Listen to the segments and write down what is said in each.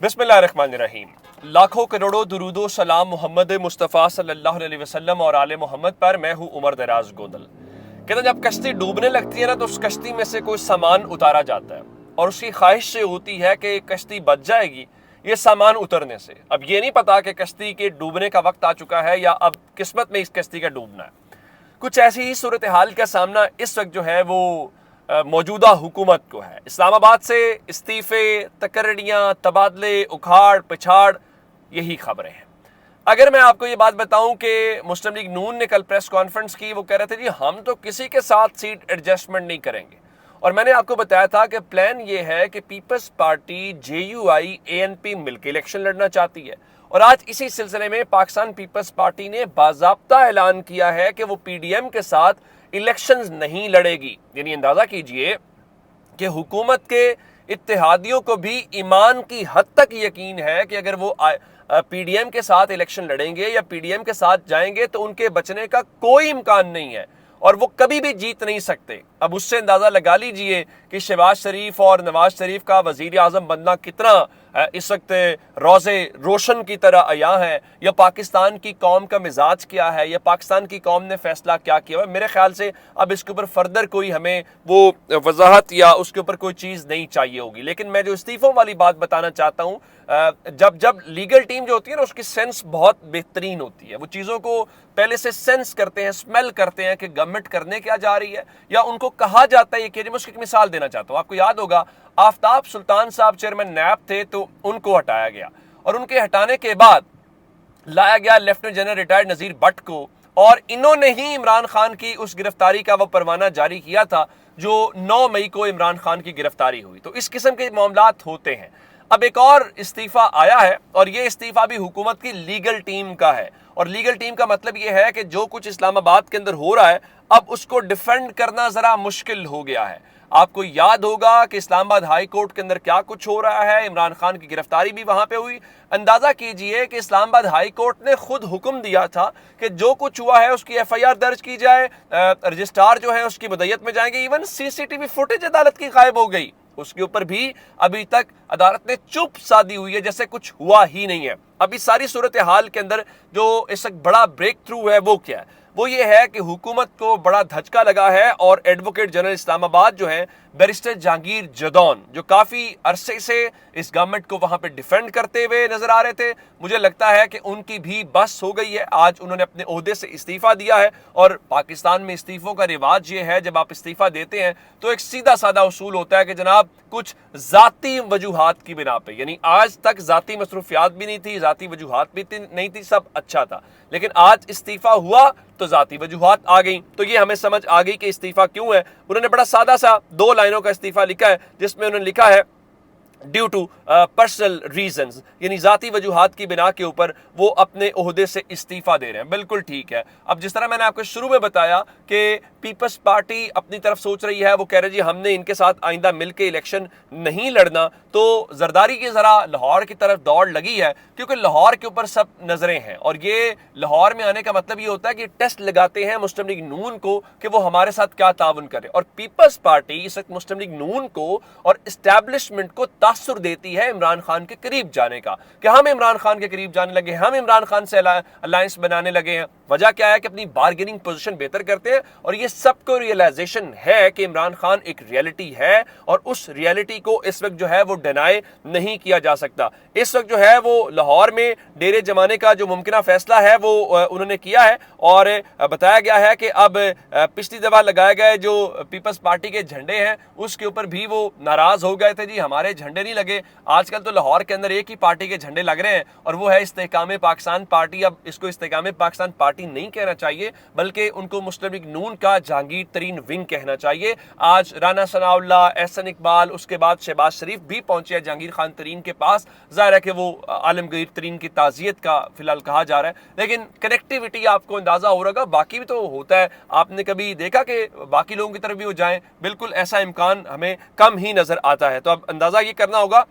बिस्मिल्लाहिर्रहमानिर्रहीम। लाखों करोड़ों दुरूदो सलाम मोहम्मद मुस्तफ़ा सल्लल्लाहु अलैहि वसल्लम और आले मोहम्मद पर। मैं हूँ उमर दराज गोदल। कहते हैं जब कश्ती डूबने लगती है ना तो उस कश्ती में से कोई सामान उतारा जाता है और उसकी ख्वाहिश से होती है कि कश्ती बच जाएगी ये सामान उतरने से। अब ये नहीं पता कि कश्ती के डूबने का वक्त आ चुका है या अब किस्मत में इस कश्ती का डूबना है। कुछ ऐसी ही सूरत हाल का सामना इस वक्त जो है वो मौजूदा हुकूमत को है। इस्लामाबाद से इस्तीफे, तकर्रियाँ, तबादले, उखाड़ पिछाड़, यही खबरें हैं। अगर मैं आपको ये बात बताऊं कि मुस्लिम लीग नून ने कल प्रेस कॉन्फ्रेंस की, वो कह रहे थे जी हम तो किसी के साथ सीट एडजस्टमेंट नहीं करेंगे। और मैंने आपको बताया था कि प्लान ये है कि पीपल्स पार्टी, JUI, ANP मिलकर इलेक्शन लड़ना चाहती है। और आज इसी सिलसिले में पाकिस्तान पीपल्स पार्टी ने बाज़ाब्ता ऐलान किया है कि वो PDM के साथ इलेक्शंस नहीं लड़ेगी। यानी अंदाज़ा कीजिए कि हुकूमत के इत्तेहादियों को भी ईमान की हद तक यकीन है कि अगर वो PDM के साथ इलेक्शन लड़ेंगे या PDM के साथ जाएंगे तो उनके बचने का कोई इम्कान नहीं है और वो कभी भी जीत नहीं सकते। अब उससे अंदाज़ा लगा लीजिए कि शहबाज शरीफ और नवाज शरीफ का वज़ीर आज़म बनना कितना इस वक्त रोज़े रोशन की तरह आया है, या पाकिस्तान की कौम का मिजाज क्या है, या पाकिस्तान की कौम ने फैसला क्या किया है। मेरे ख्याल से अब इसके ऊपर फर्दर कोई हमें वो वजाहत या उसके ऊपर कोई चीज़ नहीं चाहिए होगी। लेकिन मैं जो इस्तीफ़ों वाली बात बताना चाहता हूँ, जब लीगल टीम जो होती है ना उसकी सेंस बहुत बेहतरीन होती है। वो चीज़ों को पहले से सेंस करते हैं, स्मेल करते हैं कि गवर्नमेंट करने क्या जा रही है, या उनको कहा जाता है कि मैं उसकी एक मिसाल देना चाहता हूँ। आपको याद होगा आफ्ताब सुल्तान साहब चेयरमैन नैब थे तो उनको हटाया गया और उनके हटाने के बाद लाया गया लेफ्टिनेंट जनरल रिटायर्ड नज़ीर भट्ट को, और इन्होंने ही इमरान खान की उस गिरफ्तारी का वो परवाना जारी किया था जो 9 मई को इमरान खान की गिरफ्तारी हुई। तो इस किस्म के मामलात होते हैं। अब एक और इस्तीफा आया है और ये इस्तीफा भी हुकूमत की लीगल टीम का है। और लीगल टीम का मतलब ये है कि जो कुछ इस्लामाबाद के अंदर हो रहा है अब उसको डिफेंड करना जरा मुश्किल हो गया है। आपको याद होगा कि इस्लामाबाद हाई कोर्ट के अंदर क्या कुछ हो रहा है, इमरान खान की गिरफ्तारी भी वहां पे हुई। अंदाजा कीजिए कि इस्लामाबाद हाई कोर्ट ने खुद हुक्म दिया था कि जो कुछ हुआ है उसकी FIR दर्ज की जाए, रजिस्ट्रार जो है उसकी मदयत में जाएंगे। इवन CCTV फुटेज अदालत की गायब हो गई, उसके ऊपर भी अभी तक अदालत ने चुप साधी हुई है, जैसे कुछ हुआ ही नहीं है। अभी सारी सूरत हाल के अंदर जो इस वक्त बड़ा ब्रेक थ्रू है वो क्या है? वो ये है कि हुकूमत को बड़ा धचका लगा है और एडवोकेट जनरल इस्लामाबाद जो है बैरिस्टर जहांगीर जदौन, जो काफ़ी अरसे से इस गवर्नमेंट को वहाँ पे डिफेंड करते हुए नजर आ रहे थे, मुझे लगता है कि उनकी भी बस हो गई है। आज उन्होंने अपने ओहदे से इस्तीफ़ा दिया है और पाकिस्तान में इस्तीफ़ों का रिवाज ये है जब आप इस्तीफ़ा देते हैं तो एक सीधा साधा उसूल होता है कि जनाब कुछ ज़ाती वजूहात की बिना पे, यानी आज तक ज़ाती मसरूफियात भी नहीं थी, ज़ाती वजूहात भी नहीं थी, सब अच्छा था, लेकिन आज इस्तीफ़ा हुआ तो ज़ाती वजूहात आ गई। तो ये हमें समझ आ गई कि इस्तीफ़ा क्यों है। उन्होंने बड़ा सादा सा 2 लाइनों का इस्तीफ़ा लिखा है जिसमें उन्होंने लिखा है ड्यू टू पर्सनल रीजंस, यानी ज़ाती वजूहात की बिना के ऊपर वो अपने ओहदे से इस्तीफ़ा दे रहे हैं। बिल्कुल ठीक है। अब जिस तरह मैंने आपको शुरू में बताया कि पीपल्स पार्टी अपनी तरफ सोच रही है, वो कह रहे जी हमने इनके साथ आइंदा मिलकर इलेक्शन नहीं लड़ना, तो जरदारी की ज़रा लाहौर की तरफ दौड़ लगी है क्योंकि लाहौर के ऊपर सब नज़रें हैं। और ये लाहौर में आने का मतलब ये होता है कि टेस्ट लगाते हैं मुस्लिम लीग नून को कि वो हमारे साथ क्या ताउन करे। और पीपल्स पार्टी इस वक्त मुस्लिम लीग नून को और इस्टेब्लिशमेंट को तासुर देती है इमरान खान के करीब जाने का, कि हम इमरान खान के करीब जाने लगे, हम इमरान खान से अलायंस बनाने लगे हैं। वजह क्या है कि अपनी बार्गेनिंग पोजीशन बेहतर करते हैं और ये सबको रियलाइजेशन है कि इमरान खान एक रियलिटी है और उस रियलिटी को इस वक्त जो है वो डिनाई नहीं किया जा सकता। इस वक्त जो है वो लाहौर में डेरे जमाने का जो मुमकिन फैसला है वो उन्होंने किया है और बताया गया है कि अब पिछली दफा लगाए गए जो पीपल्स पार्टी के झंडे हैं उसके ऊपर भी वो नाराज हो गए थे, जी हमारे झंडे नहीं लगे। आजकल तो लाहौर के अंदर एक ही पार्टी के झंडे लग रहे हैं और वो है इस्तेहकाम पाकिस्तान पार्टी। अब इसको इस्तेहकाम पाकिस्तान पार्टी नहीं कहना चाहिए बल्कि उनको मुस्लिम लीग नून का जहांगीर तरीन विंग कहना चाहिए। आज राना सनाउल्लाह, एहसन इकबाल, उसके बाद शहबाज शरीफ भी पहुंचे हैं जहांगीर खान तरीन के पास। जाहिर है कि वो आलमगीर तरीन की ताज़ियत का फिलहाल कहा जा रहा है, लेकिन कनेक्टिविटी आपको अंदाजा हो रहा, बाकी भी तो होता है। आपने कभी देखा कि बाकी लोगों की तरफ भी वो जाएं? बिल्कुल ऐसा इम्कान हमें कम ही नजर आता है। तो अब अंदाजा ये करना होगा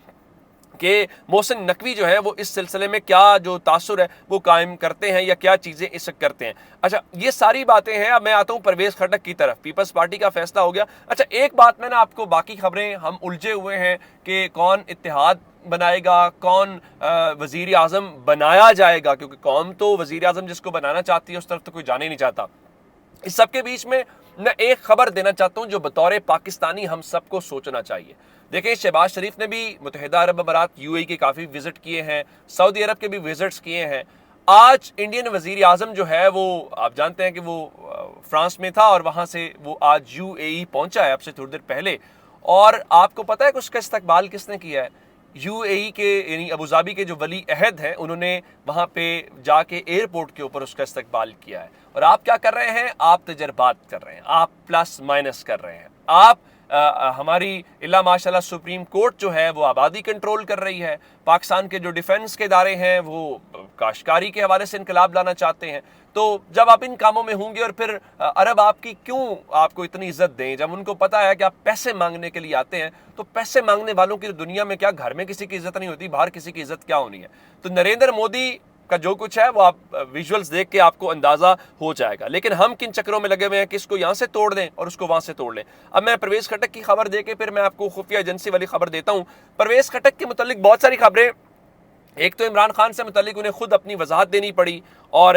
कि मोहसिन नकवी जो है वो इस सिलसिले में क्या जो तासुर है वो कायम करते हैं या क्या चीज़ें इस वक्त करते हैं। अच्छा, ये सारी बातें हैं। अब मैं आता हूँ परवेज़ खटक की तरफ। पीपल्स पार्टी का फैसला हो गया। अच्छा, एक बात मैं ना आपको, बाकी खबरें हम उलझे हुए हैं कि कौन इत्तेहाद بنائے گا, کون وزیر اعظم بنایا جائے گا, کیونکہ قوم تو وزیر اعظم جس کو بنانا چاہتی ہے اس طرف تو کوئی جانے نہیں چاہتا. اس سب کے بیچ میں میں ایک خبر دینا چاہتا ہوں جو بطور پاکستانی ہم سب کو سوچنا چاہیے. دیکھیں, شہباز شریف نے بھی متحدہ عرب امارات UAE کے کافی وزٹ کیے ہیں, سعودی عرب کے بھی وزٹس کیے ہیں. آج انڈین وزیر اعظم جو ہے وہ آپ جانتے ہیں کہ وہ فرانس میں تھا اور وہاں سے وہ آج UAE پہنچا ہے اب سے تھوڑی دیر پہلے. اور آپ کو پتہ ہے کہ اس کا استقبال کس نے کیا ہے؟ UAE کے یعنی ابوظہبی کے جو ولی عہد ہیں انہوں نے وہاں پہ جا کے ایئرپورٹ کے اوپر اس کا استقبال کیا ہے. اور آپ کیا کر رہے ہیں؟ آپ تجربات کر رہے ہیں, آپ پلس مائنس کر رہے ہیں. آپ ہماری اللہ ماشاء اللہ سپریم کورٹ جو ہے وہ آبادی کنٹرول کر رہی ہے. پاکستان کے جو ڈیفنس کے ادارے ہیں وہ کاشتکاری کے حوالے سے انقلاب لانا چاہتے ہیں. تو جب آپ ان کاموں میں ہوں گے اور پھر عرب آپ کی کیوں آپ کو اتنی عزت دیں؟ جب ان کو پتا ہے کہ آپ پیسے مانگنے کے لیے آتے ہیں, تو پیسے مانگنے والوں کی دنیا میں کیا گھر میں کسی کی عزت نہیں ہوتی, باہر کسی کی عزت کیا ہونی ہے؟ تو نریندر مودی کا جو کچھ ہے وہ آپ ویژولز دیکھ کے آپ کو اندازہ ہو جائے گا. لیکن ہم کن چکروں میں لگے ہوئے ہیں کہ اس کو یہاں سے توڑ دیں اور اس کو وہاں سے توڑ لیں. اب میں پرویز خٹک کی خبر دے کے پھر میں آپ کو خفیہ ایجنسی والی خبر دیتا ہوں. پرویز خٹک کے متعلق بہت ساری خبریں, ایک تو عمران خان سے متعلق انہیں خود اپنی وضاحت دینی پڑی اور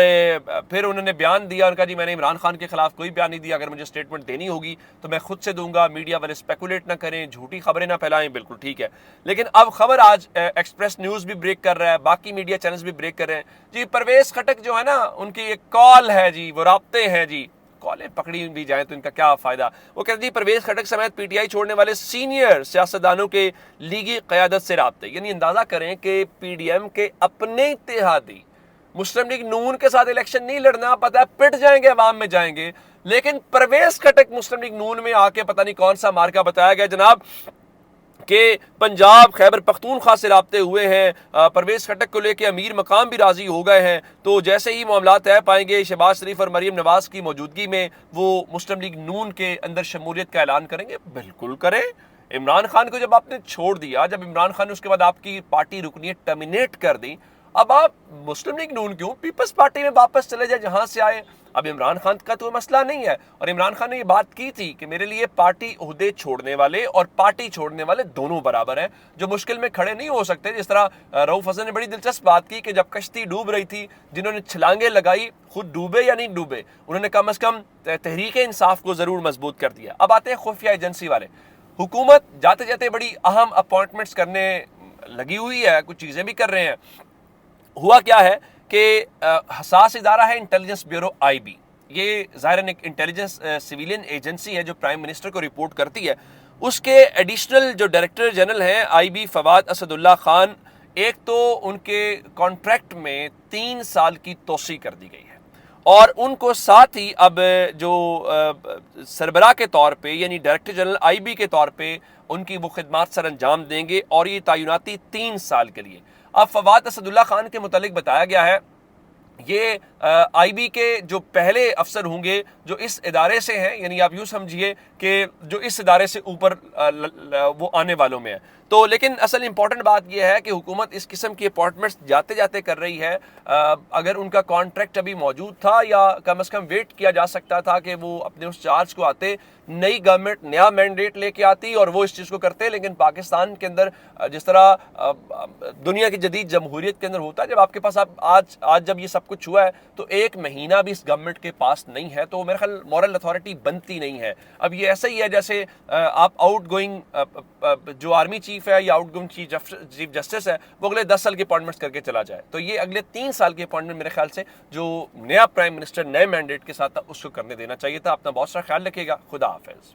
پھر انہوں نے بیان دیا, ان کا جی میں نے عمران خان کے خلاف کوئی بیان نہیں دیا, اگر مجھے سٹیٹمنٹ دینی ہوگی تو میں خود سے دوں گا, میڈیا والے اسپیکولیٹ نہ کریں, جھوٹی خبریں نہ پھیلائیں. بالکل ٹھیک ہے. لیکن اب خبر آج ایکسپریس نیوز بھی بریک کر رہا ہے, باقی میڈیا چینلز بھی بریک کر رہے ہیں جی پرویز خٹک جو ہے نا ان کی ایک کال ہے جی, وہ رابطے ہیں جی, کالیں پکڑی بھی جائیں تو ان کا کیا فائدہ. وہ کہتے ہیں پرویز خٹک سمیت PTI چھوڑنے والے سینئر سیاستدانوں کے لیگی قیادت سے رابطے. یعنی اندازہ کریں کہ PDM کے اپنے اتحادی مسلم لیگ نون کے ساتھ الیکشن نہیں لڑنا, پتہ ہے پٹ جائیں گے, عوام میں جائیں گے. لیکن پرویز خٹک مسلم لیگ نون میں آ کے پتہ نہیں کون سا مارکا بتایا گیا جناب کہ پنجاب خیبر پختونخوا سے رابطے ہوئے ہیں, پرویز خٹک کو لے کے امیر مقام بھی راضی ہو گئے ہیں. تو جیسے ہی معاملات طے پائیں گے شہباز شریف اور مریم نواز کی موجودگی میں وہ مسلم لیگ نون کے اندر شمولیت کا اعلان کریں گے. بالکل کریں. عمران خان کو جب آپ نے چھوڑ دیا, جب عمران خان نے اس کے بعد آپ کی پارٹی رکنیت ٹرمینیٹ کر دی, اب آپ مسلم لیگ نون کیوں پیپلز پارٹی میں واپس چلے جائیں جہاں سے آئے. اب عمران خان کا تو مسئلہ نہیں ہے, اور عمران خان نے یہ بات کی تھی کہ میرے لیے پارٹی عہدے چھوڑنے والے اور پارٹی چھوڑنے والے دونوں برابر ہیں, جو مشکل میں کھڑے نہیں ہو سکتے. جس طرح رؤف حسن نے بڑی دلچسپ بات کی کہ جب کشتی ڈوب رہی تھی, جنہوں نے چھلانگیں لگائی خود ڈوبے یا نہیں ڈوبے, انہوں نے کم از کم تحریک انصاف کو ضرور مضبوط کر دیا. اب آتے ہیں خفیہ ایجنسی والے. حکومت جاتے جاتے بڑی اہم اپوائنٹمنٹس کرنے لگی ہوئی ہے, کچھ چیزیں بھی کر رہے ہیں. ہوا کیا ہے کہ حساس ادارہ ہے انٹیلیجنس بیورو IB. یہ ظاہر ایک انٹیلیجنس سویلین ایجنسی ہے جو پرائم منسٹر کو رپورٹ کرتی ہے. اس کے ایڈیشنل جو ڈائریکٹر جنرل ہیں IB فواد اسد اللہ خان, ایک تو ان کے کانٹریکٹ میں 3 سال کی توسیع کر دی گئی ہے, اور ان کو ساتھ ہی اب جو سربراہ کے طور پہ یعنی ڈائریکٹر جنرل IB کے طور پہ ان کی وہ خدمات سر انجام دیں گے, اور یہ تعیناتی 3 سال کے لیے. اب فواد اسد اللہ خان کے متعلق بتایا گیا ہے یہ IB کے جو پہلے افسر ہوں گے جو اس ادارے سے ہیں, یعنی آپ یوں سمجھیے کہ جو اس ادارے سے اوپر وہ آنے والوں میں ہے. تو لیکن اصل امپورٹنٹ بات یہ ہے کہ حکومت اس قسم کی اپوائنٹمنٹس جاتے جاتے کر رہی ہے. اگر ان کا کانٹریکٹ ابھی موجود تھا یا کم از کم ویٹ کیا جا سکتا تھا کہ وہ اپنے اس چارج کو آتے, نئی گورنمنٹ نیا مینڈیٹ لے کے آتی اور وہ اس چیز کو کرتے. لیکن پاکستان کے اندر جس طرح دنیا کی جدید جمہوریت کے اندر ہوتا ہے, جب آپ کے پاس آج جب یہ سب کچھ ہوا ہے تو 1 مہینہ بھی اس گورنمنٹ کے پاس نہیں ہے, تو میرے خیال مورل اتھارٹی بنتی نہیں ہے. اب یہ ایسا ہی ہے جیسے آپ آؤٹ گوئنگ جو آرمی چیف ہے یا آؤٹ گوئنگ چیف جسٹس ہے وہ اگلے 10 سال کی اپوائنٹمنٹس کر کے چلا جائے. تو یہ اگلے 3 سال کی اپوائنٹمنٹ میرے خیال سے جو نیا پرائم منسٹر نئے مینڈیٹ کے ساتھ تھا اس کو کرنے دینا چاہیے تھا. اپنا بہت سارا خیال رکھیے گا. خدا حافظ.